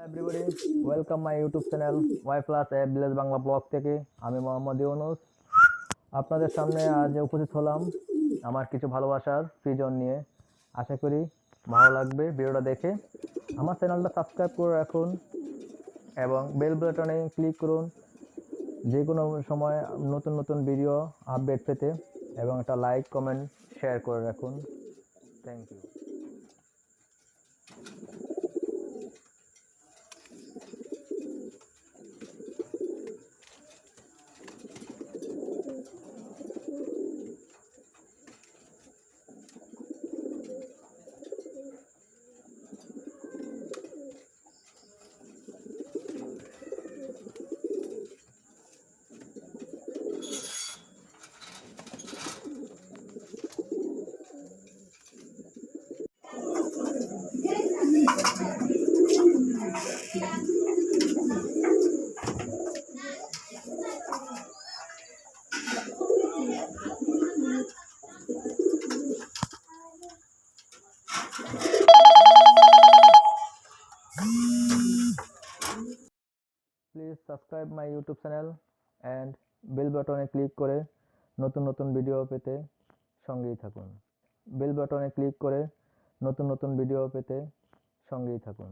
Everybody, welcome my YouTube channel Y plus a village Bangla blog থেকে। আমি মোহাম্মদ ইউনুস আপনাদের সামনে আজ উপস্থিত হলাম আমার কিছু ভালোবাসার প্রিয়জন নিয়ে। আশা করি ভালো লাগবে ভিডিওটা দেখে। আমার চ্যানেলটা সাবস্ক্রাইব করে রাখুন এবং বেল বাটনে ক্লিক করুন যে কোনো সময় নতুন নতুন ভিডিও আপডেট পেতে, এবং একটা লাইক কমেন্ট শেয়ার করে রাখুন। Thank you. Please subscribe my YouTube channel and bell বাটনে ক্লিক করে নতুন নতুন ভিডিও পেতে সঙ্গেই থাকুন। বেল বাটনে ক্লিক করে নতুন নতুন ভিডিও পেতে সঙ্গেই থাকুন।